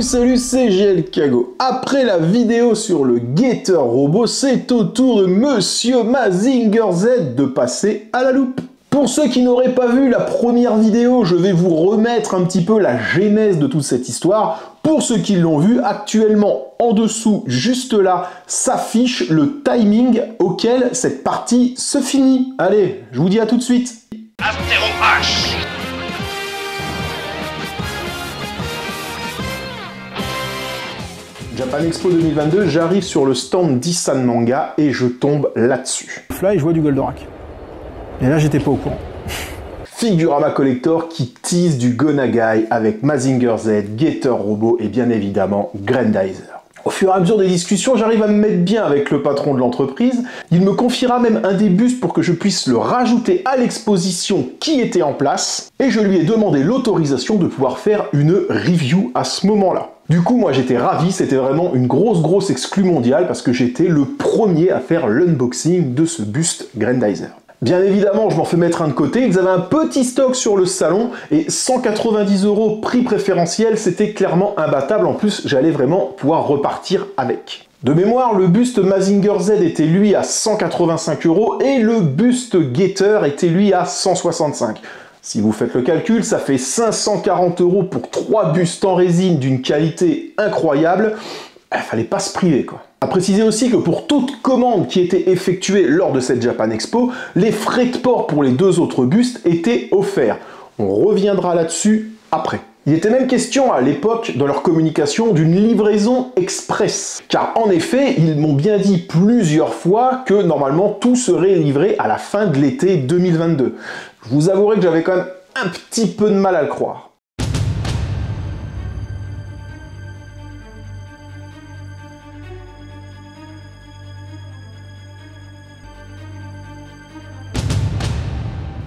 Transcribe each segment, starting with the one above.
Salut, c'est GLKago. Après la vidéo sur le Gator Robot, c'est au tour de Monsieur Mazinger Z de passer à la loupe. Pour ceux qui n'auraient pas vu la première vidéo, je vais vous remettre un petit peu la genèse de toute cette histoire. Pour ceux qui l'ont vu, actuellement, en dessous, juste là, s'affiche le timing auquel cette partie se finit. Allez, je vous dis à tout de suite. Aptéro H. Japan Expo 2022, j'arrive sur le stand d'Issan Manga et je tombe là-dessus. Fly, je vois du Goldorak. Et là, j'étais pas au courant. Figurama Collector qui tease du Go Nagai avec Mazinger Z, Gator Robot et bien évidemment Grandizer. Au fur et à mesure des discussions, j'arrive à me mettre bien avec le patron de l'entreprise. Il me confiera même un des bustes pour que je puisse le rajouter à l'exposition qui était en place. Et je lui ai demandé l'autorisation de pouvoir faire une review à ce moment-là. Du coup, moi j'étais ravi, c'était vraiment une grosse exclue mondiale parce que j'étais le premier à faire l'unboxing de ce buste Grandizer. Bien évidemment, je m'en fais mettre un de côté, ils avaient un petit stock sur le salon et 190 € prix préférentiel, c'était clairement imbattable. En plus, j'allais vraiment pouvoir repartir avec. De mémoire, le buste Mazinger Z était lui à 185 € et le buste Gator était lui à 165 €. Si vous faites le calcul, ça fait 540 € pour 3 bustes en résine d'une qualité incroyable. Il fallait pas se priver, quoi. À préciser aussi que pour toute commande qui était effectuée lors de cette Japan Expo, les frais de port pour les deux autres bustes étaient offerts. On reviendra là-dessus après. Il était même question à l'époque, dans leur communication, d'une livraison express. Car en effet, ils m'ont bien dit plusieurs fois que normalement tout serait livré à la fin de l'été 2022. Je vous avouerai que j'avais quand même un petit peu de mal à le croire.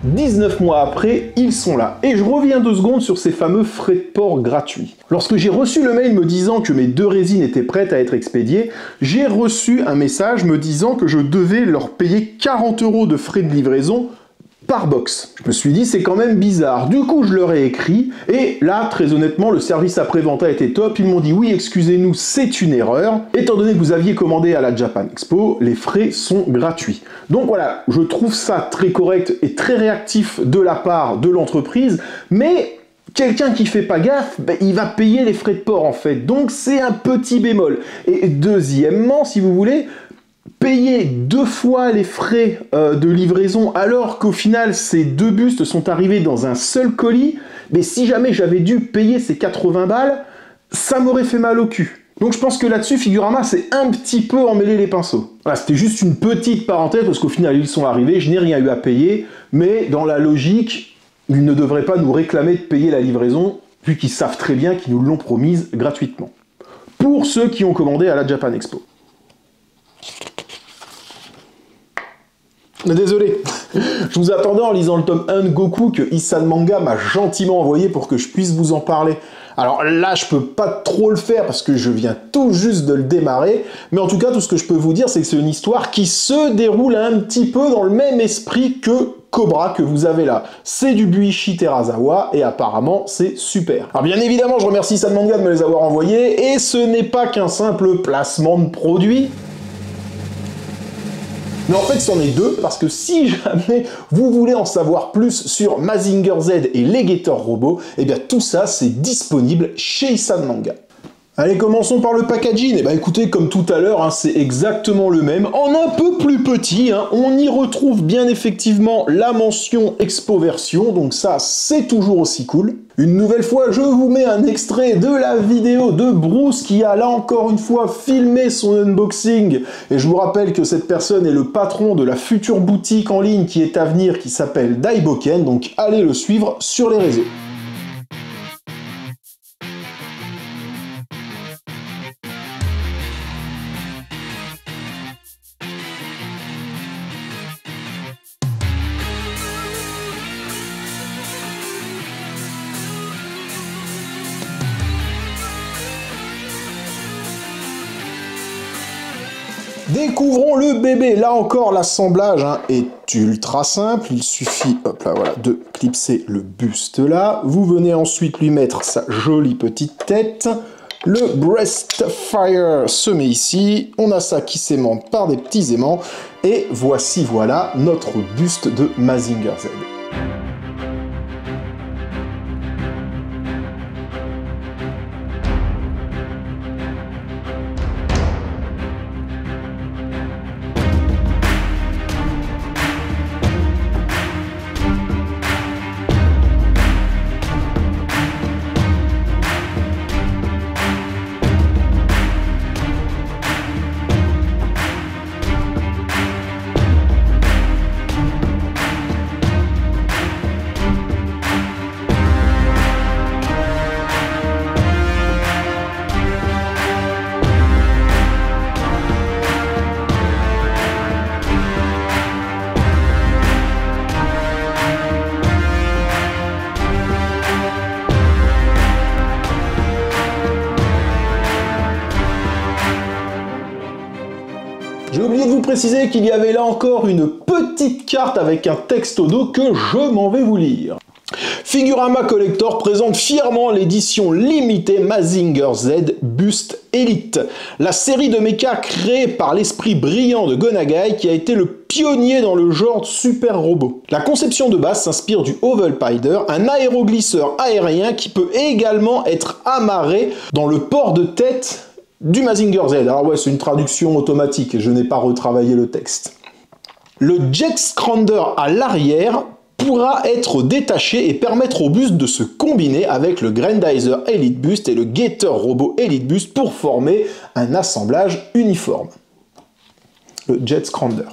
« 19 mois après, ils sont là. Et je reviens 2 secondes sur ces fameux frais de port gratuits. Lorsque j'ai reçu le mail me disant que mes 2 résines étaient prêtes à être expédiées, j'ai reçu un message me disant que je devais leur payer 40 € de frais de livraison par box. Je me suis dit, c'est quand même bizarre. Du coup, je leur ai écrit, et là, très honnêtement, le service après-vente a été top. Ils m'ont dit, oui, excusez-nous, c'est une erreur. Étant donné que vous aviez commandé à la Japan Expo, les frais sont gratuits. Donc voilà, je trouve ça très correct et très réactif de la part de l'entreprise, mais quelqu'un qui fait pas gaffe, il va payer les frais de port, en fait. Donc c'est un petit bémol. Et deuxièmement, si vous voulez, payer 2 fois les frais de livraison alors qu'au final ces 2 bustes sont arrivés dans un seul colis, mais si jamais j'avais dû payer ces 80 balles, ça m'aurait fait mal au cul. Donc je pense que là-dessus, Figurama s'est un petit peu emmêlé les pinceaux. Voilà, c'était juste une petite parenthèse parce qu'au final ils sont arrivés, je n'ai rien eu à payer, mais dans la logique, ils ne devraient pas nous réclamer de payer la livraison vu qu'ils savent très bien qu'ils nous l'ont promise gratuitement. Pour ceux qui ont commandé à la Japan Expo. Désolé, je vous attendais en lisant le tome 1 de Goku que Issan Manga m'a gentiment envoyé pour que je puisse vous en parler. Alors là, je peux pas trop le faire parce que je viens tout juste de le démarrer, mais en tout cas, tout ce que je peux vous dire, c'est que c'est une histoire qui se déroule un petit peu dans le même esprit que Cobra que vous avez là. C'est du Buichi Terazawa et apparemment c'est super. Alors bien évidemment, je remercie Issan Manga de me les avoir envoyés et ce n'est pas qu'un simple placement de produit. Mais en fait, c'en est 2, parce que si jamais vous voulez en savoir plus sur Mazinger Z et les Gator Robots, eh bien tout ça, c'est disponible chez Issan Manga. Allez, commençons par le packaging. Eh bien écoutez, comme tout à l'heure, c'est exactement le même, en un peu plus petit. On y retrouve bien effectivement la mention Expo version, donc ça, c'est toujours aussi cool. Une nouvelle fois, je vous mets un extrait de la vidéo de Bruce qui a là encore une fois filmé son unboxing. Et je vous rappelle que cette personne est le patron de la future boutique en ligne qui est à venir, qui s'appelle Daiboken, donc allez le suivre sur les réseaux. Découvrons le bébé. Là encore, l'assemblage est ultra simple. Il suffit, hop là, voilà, de clipser le buste là. Vous venez ensuite lui mettre sa jolie petite tête. Le Breastfire se met ici, on a ça qui s'aimante par des petits aimants, et voici voilà notre buste de Mazinger Z. J'ai oublié de vous préciser qu'il y avait là encore une petite carte avec un texte au dos que je m'en vais vous lire. Figurama Collector présente fièrement l'édition limitée Mazinger Z Bust Elite, la série de mechas créée par l'esprit brillant de Go Nagai qui a été le pionnier dans le genre super robot. La conception de base s'inspire du Oval Pider, un aéroglisseur aérien qui peut également être amarré dans le port de tête du Mazinger Z. Alors ouais, c'est une traduction automatique, je n'ai pas retravaillé le texte. Le Jet Scrander à l'arrière pourra être détaché et permettre au buste de se combiner avec le Grendizer Elite Bust et le Gator Robot Elite Bust pour former un assemblage uniforme. Le Jet Scrander.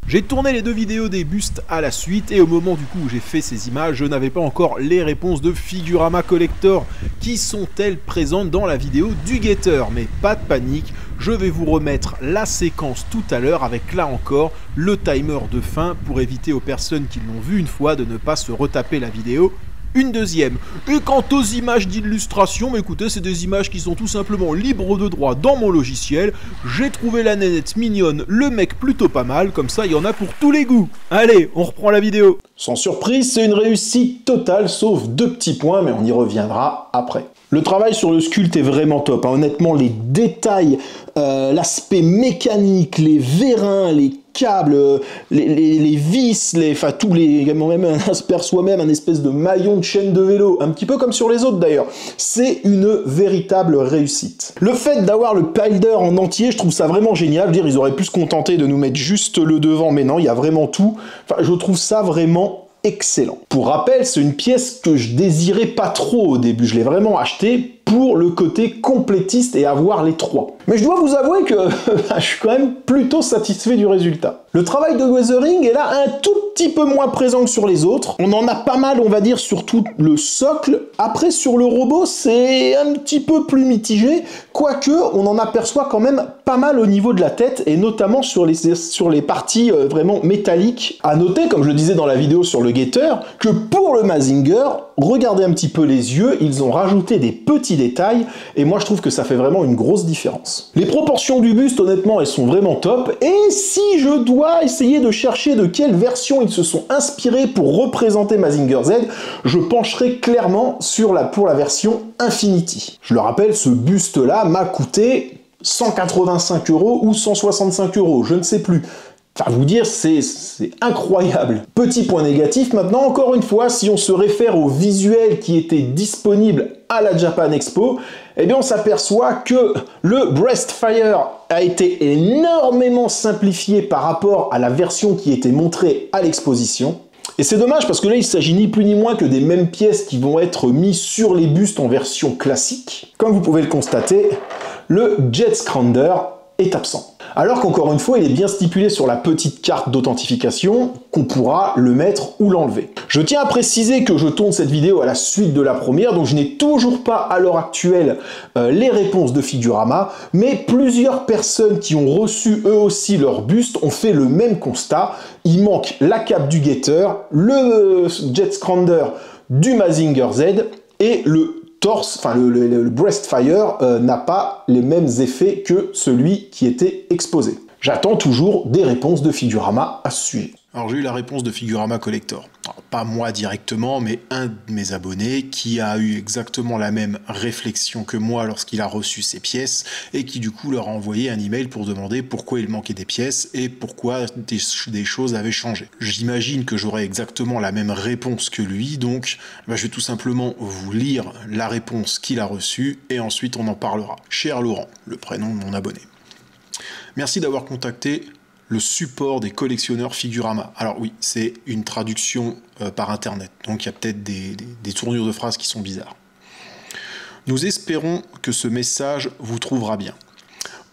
J'ai tourné les deux vidéos des bustes à la suite et au moment du coup où j'ai fait ces images, je n'avais pas encore les réponses de Figurama Collector. Qui sont-elles présentes dans la vidéo du Gator? Mais pas de panique, je vais vous remettre la séquence tout à l'heure avec là encore le timer de fin pour éviter aux personnes qui l'ont vu une fois de ne pas se retaper la vidéo une deuxième. Et quant aux images d'illustration, mais écoutez, c'est des images qui sont tout simplement libres de droit dans mon logiciel. J'ai trouvé la nénette mignonne, le mec plutôt pas mal, comme ça il y en a pour tous les goûts. Allez, on reprend la vidéo. Sans surprise, c'est une réussite totale, sauf deux petits points, mais on y reviendra après. Le travail sur le sculpte est vraiment top, hein. Honnêtement, les détails, l'aspect mécanique, les vérins, les câbles, les vis, enfin tous les... Même on aperçoit même un espèce de maillon de chaîne de vélo, un petit peu comme sur les autres d'ailleurs. C'est une véritable réussite. Le fait d'avoir le Pider en entier, je trouve ça vraiment génial. Je veux dire, ils auraient pu se contenter de nous mettre juste le devant, mais non, il y a vraiment tout. Enfin, je trouve ça vraiment excellent. Pour rappel, c'est une pièce que je désirais pas trop au début. Je l'ai vraiment achetée pour le côté complétiste et avoir les trois. Mais je dois vous avouer que je suis quand même plutôt satisfait du résultat. Le travail de weathering est là un tout petit peu moins présent que sur les autres. On en a pas mal, on va dire, sur tout le socle. Après, sur le robot, c'est un petit peu plus mitigé, quoique on en aperçoit quand même pas mal au niveau de la tête, et notamment sur les parties vraiment métalliques. À noter, comme je le disais dans la vidéo sur le Gator, que pour le Mazinger, regardez un petit peu les yeux, ils ont rajouté des petits détails, et moi je trouve que ça fait vraiment une grosse différence. Les proportions du buste, honnêtement, elles sont vraiment top, et si je dois essayer de chercher de quelle version ils se sont inspirés pour représenter Mazinger Z, je pencherai clairement pour la version Infinity. Je le rappelle, ce buste-là m'a coûté 185 € ou 165 €, je ne sais plus. Enfin, vous dire, c'est incroyable. Petit point négatif maintenant, encore une fois, si on se réfère au visuel qui était disponible à la Japan Expo, eh bien on s'aperçoit que le Breastfire a été énormément simplifié par rapport à la version qui était montrée à l'exposition. Et c'est dommage parce que là, il s'agit ni plus ni moins que des mêmes pièces qui vont être mises sur les bustes en version classique. Comme vous pouvez le constater, le Jet Scrander est absent. Alors qu'encore une fois, il est bien stipulé sur la petite carte d'authentification qu'on pourra le mettre ou l'enlever. Je tiens à préciser que je tourne cette vidéo à la suite de la première, donc je n'ai toujours pas à l'heure actuelle les réponses de Figurama, mais plusieurs personnes qui ont reçu eux aussi leur buste ont fait le même constat. Il manque la cape du Gator, le Jet Scrander du Mazinger Z et le torse, enfin le Breastfire n'a pas les mêmes effets que celui qui était exposé. J'attends toujours des réponses de Figurama à ce sujet. Alors j'ai eu la réponse de Figurama Collector. Alors, pas moi directement, mais un de mes abonnés qui a eu exactement la même réflexion que moi lorsqu'il a reçu ses pièces et qui du coup leur a envoyé un email pour demander pourquoi il manquait des pièces et pourquoi des choses avaient changé. J'imagine que j'aurai exactement la même réponse que lui, donc je vais tout simplement vous lire la réponse qu'il a reçue et ensuite on en parlera. Cher Laurent, le prénom de mon abonné. Merci d'avoir contacté le support des collectionneurs Figurama. Alors oui, c'est une traduction par internet, donc il y a peut-être des tournures de phrases qui sont bizarres. Nous espérons que ce message vous trouvera bien.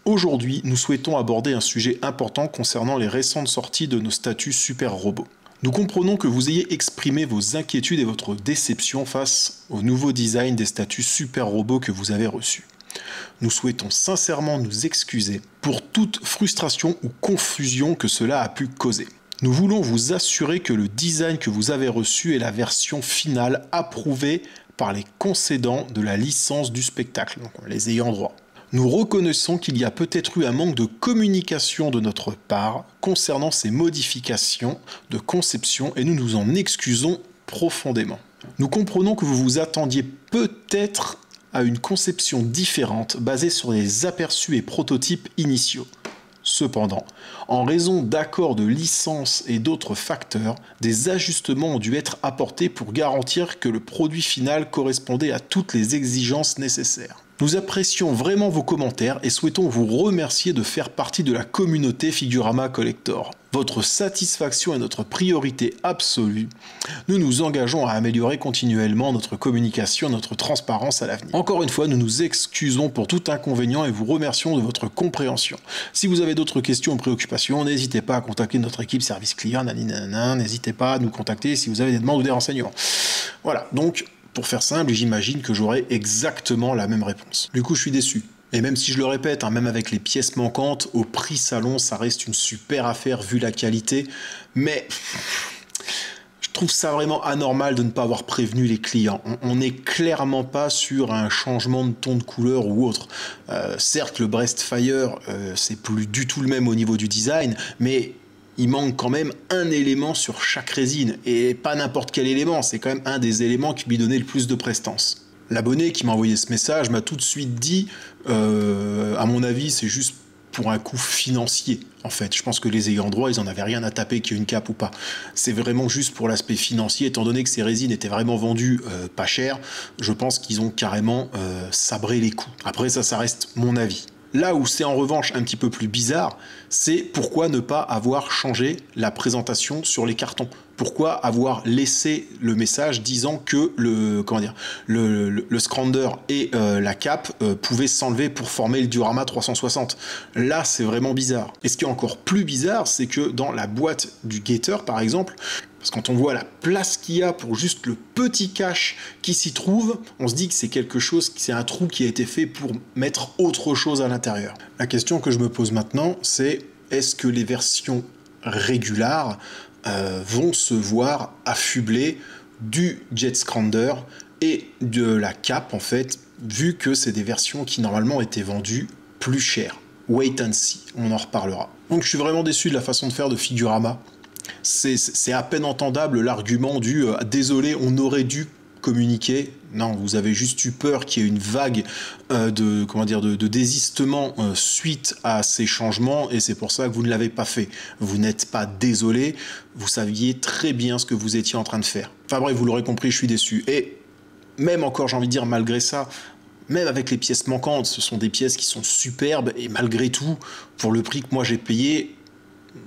Aujourd'hui, nous souhaitons aborder un sujet important concernant les récentes sorties de nos statues Super Robots. Nous comprenons que vous ayez exprimé vos inquiétudes et votre déception face au nouveau design des statues Super Robots que vous avez reçus. Nous souhaitons sincèrement nous excuser pour toute frustration ou confusion que cela a pu causer. Nous voulons vous assurer que le design que vous avez reçu est la version finale approuvée par les concédants de la licence du spectacle, donc les ayants droit. Nous reconnaissons qu'il y a peut-être eu un manque de communication de notre part concernant ces modifications de conception et nous nous en excusons profondément. Nous comprenons que vous vous attendiez peut-être à une conception différente basée sur les aperçus et prototypes initiaux. Cependant, en raison d'accords de licence et d'autres facteurs, des ajustements ont dû être apportés pour garantir que le produit final correspondait à toutes les exigences nécessaires. Nous apprécions vraiment vos commentaires et souhaitons vous remercier de faire partie de la communauté Figurama Collector. Votre satisfaction est notre priorité absolue. Nous nous engageons à améliorer continuellement notre communication, notre transparence à l'avenir. Encore une fois, nous nous excusons pour tout inconvénient et vous remercions de votre compréhension. Si vous avez d'autres questions ou préoccupations, n'hésitez pas à contacter notre équipe service client, n'hésitez pas à nous contacter si vous avez des demandes ou des renseignements. Voilà, donc pour faire simple, j'imagine que j'aurai exactement la même réponse. Du coup, je suis déçu. Et même si je le répète, même avec les pièces manquantes, au prix salon, ça reste une super affaire vu la qualité. Mais je trouve ça vraiment anormal de ne pas avoir prévenu les clients. On n'est clairement pas sur un changement de ton de couleur ou autre. Certes, le Breastfire, c'est plus du tout le même au niveau du design, mais il manque quand même un élément sur chaque résine. Et pas n'importe quel élément, c'est quand même un des éléments qui lui donnait le plus de prestance. L'abonné qui m'a envoyé ce message m'a tout de suite dit, à mon avis, c'est juste pour un coût financier, en fait. Je pense que les ayants droit, ils en avaient rien à taper qu'il y ait une cape ou pas. C'est vraiment juste pour l'aspect financier, étant donné que ces résines étaient vraiment vendues pas cher, je pense qu'ils ont carrément sabré les coûts. Après ça reste mon avis. Là où c'est en revanche un petit peu plus bizarre, c'est pourquoi ne pas avoir changé la présentation sur les cartons. Pourquoi avoir laissé le message disant que le scrander et la cape pouvaient s'enlever pour former le diorama 360. Là, c'est vraiment bizarre. Et ce qui est encore plus bizarre, c'est que dans la boîte du Gator, par exemple, parce que quand on voit la place qu'il y a pour juste le petit cache qui s'y trouve, on se dit que c'est quelque chose, c'est un trou qui a été fait pour mettre autre chose à l'intérieur. La question que je me pose maintenant, c'est est-ce que les versions régulares vont se voir affublées du Jet Scrander et de la cape, en fait, vu que c'est des versions qui normalement étaient vendues plus chères. Wait and see, on en reparlera. Donc je suis vraiment déçu de la façon de faire de Figurama. C'est à peine entendable l'argument du « désolé, on aurait dû communiquer ». Non, vous avez juste eu peur qu'il y ait une vague de désistement suite à ces changements et c'est pour ça que vous ne l'avez pas fait. Vous n'êtes pas désolé, vous saviez très bien ce que vous étiez en train de faire. Enfin bref, vous l'aurez compris, je suis déçu. Et même encore, j'ai envie de dire, malgré ça, même avec les pièces manquantes, ce sont des pièces qui sont superbes et malgré tout, pour le prix que moi j'ai payé,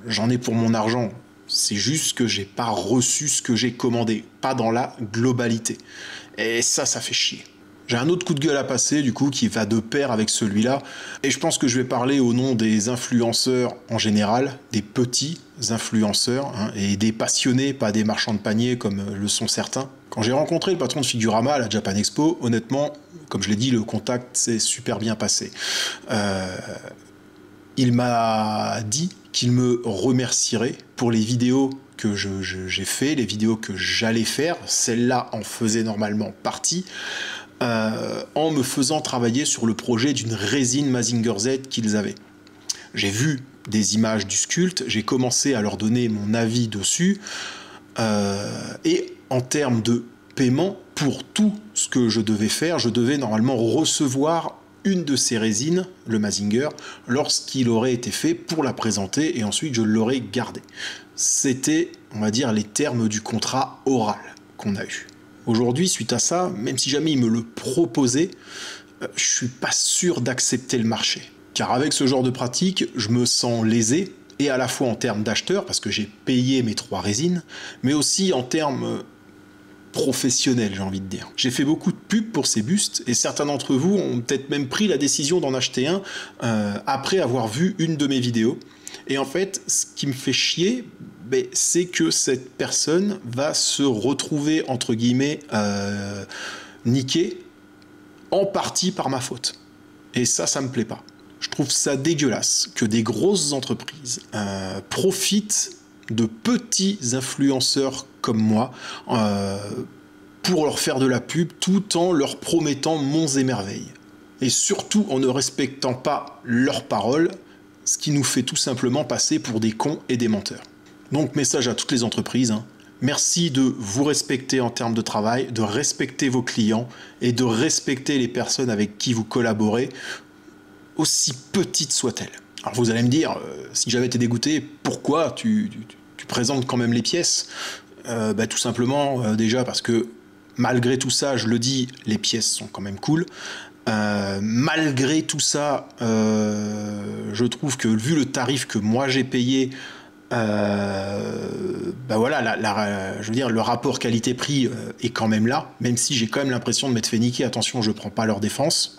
j'en ai pour mon argent. C'est juste que j'ai pas reçu ce que j'ai commandé, pas dans la globalité. Et ça fait chier. J'ai un autre coup de gueule à passer, du coup, qui va de pair avec celui-là. Et je pense que je vais parler au nom des influenceurs en général, des petits influenceurs, et des passionnés, pas des marchands de panier comme le sont certains. Quand j'ai rencontré le patron de Figurama à la Japan Expo, honnêtement, comme je l'ai dit, le contact s'est super bien passé. Il m'a dit qu'il me remercierait pour les vidéos que j'ai fait, les vidéos que j'allais faire, celle-là en faisait normalement partie, en me faisant travailler sur le projet d'une résine Mazinger Z qu'ils avaient. j'ai vu des images du sculpte, j'ai commencé à leur donner mon avis dessus, et en termes de paiement, pour tout ce que je devais faire, je devais normalement recevoir une de ces résines, le Mazinger, lorsqu'il aurait été fait pour la présenter, et ensuite je l'aurais gardé. C'était, on va dire, les termes du contrat oral qu'on a eu. Aujourd'hui, suite à ça, même si jamais il me le proposait, je suis pas sûr d'accepter le marché. Car avec ce genre de pratique, je me sens lésé, et à la fois en termes d'acheteur, parce que j'ai payé mes 3 résines, mais aussi en termes professionnels, j'ai envie de dire. J'ai fait beaucoup de pubs pour ces bustes, et certains d'entre vous ont peut-être même pris la décision d'en acheter un après avoir vu une de mes vidéos. Et en fait, ce qui me fait chier, c'est que cette personne va se retrouver, entre guillemets, niquée, en partie par ma faute. Et ça me plaît pas. Je trouve ça dégueulasse que des grosses entreprises profitent de petits influenceurs comme moi pour leur faire de la pub tout en leur promettant monts et merveilles. Et surtout en ne respectant pas leurs paroles, ce qui nous fait tout simplement passer pour des cons et des menteurs. Donc message à toutes les entreprises, merci de vous respecter en termes de travail, de respecter vos clients et de respecter les personnes avec qui vous collaborez, aussi petites soient-elles. Alors vous allez me dire, si j'avais été dégoûté, pourquoi tu présentes quand même les pièces? Tout simplement, déjà parce que malgré tout ça, je le dis, les pièces sont quand même cool. Malgré tout ça, je trouve que vu le tarif que moi j'ai payé, voilà, je veux dire, le rapport qualité-prix est quand même là, même si j'ai quand même l'impression de m'être fait niquer. Attention, je prends pas leur défense.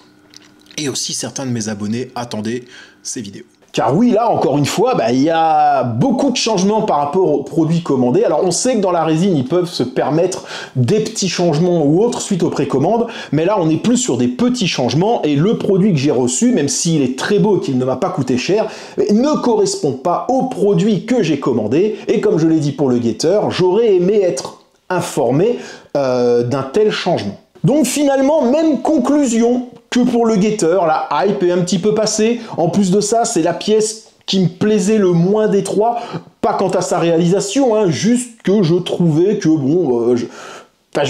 Et aussi, certains de mes abonnés attendaient ces vidéos. Car oui, là, encore une fois, il y a beaucoup de changements par rapport aux produits commandés. Alors, on sait que dans la résine, ils peuvent se permettre des petits changements ou autres suite aux précommandes, mais là, on est plus sur des petits changements, et le produit que j'ai reçu, même s'il est très beau et qu'il ne m'a pas coûté cher, ne correspond pas au produit que j'ai commandé, et comme je l'ai dit pour le guetteur, j'aurais aimé être informé d'un tel changement. Donc finalement, même conclusion que pour le guetteur, la hype est un petit peu passée. En plus de ça, c'est la pièce qui me plaisait le moins des 3, pas quant à sa réalisation, juste que je trouvais que bon, je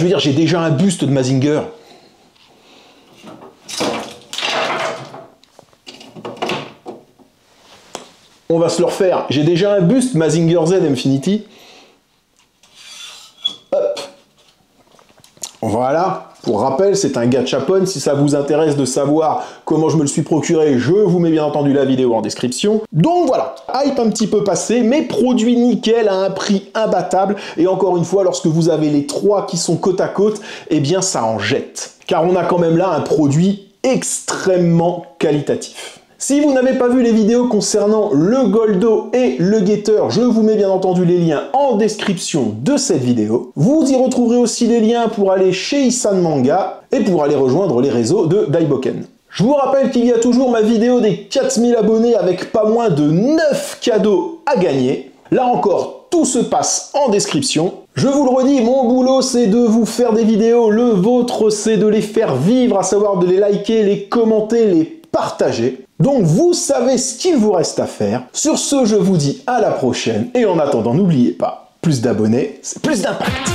veux dire, j'ai déjà un buste de Mazinger. On va se le refaire. J'ai déjà un buste Mazinger Z Infinity. Hop. Voilà. Pour rappel, c'est un gachapon. Si ça vous intéresse de savoir comment je me le suis procuré, je vous mets bien entendu la vidéo en description. Donc voilà, hype un petit peu passé, mais produit nickel à un prix imbattable. Et encore une fois, lorsque vous avez les 3 qui sont côte à côte, eh bien ça en jette. Car on a quand même là un produit extrêmement qualitatif. Si vous n'avez pas vu les vidéos concernant le Goldo et le guetteur, je vous mets bien entendu les liens en description de cette vidéo. Vous y retrouverez aussi les liens pour aller chez Isan Manga et pour aller rejoindre les réseaux de Daiboken. Je vous rappelle qu'il y a toujours ma vidéo des 4000 abonnés avec pas moins de 9 cadeaux à gagner. Là encore, tout se passe en description. Je vous le redis, mon boulot c'est de vous faire des vidéos, le vôtre c'est de les faire vivre, à savoir de les liker, les commenter, les partager. Donc vous savez ce qu'il vous reste à faire. Sur ce, je vous dis à la prochaine, et en attendant, n'oubliez pas, plus d'abonnés, c'est plus d'impact.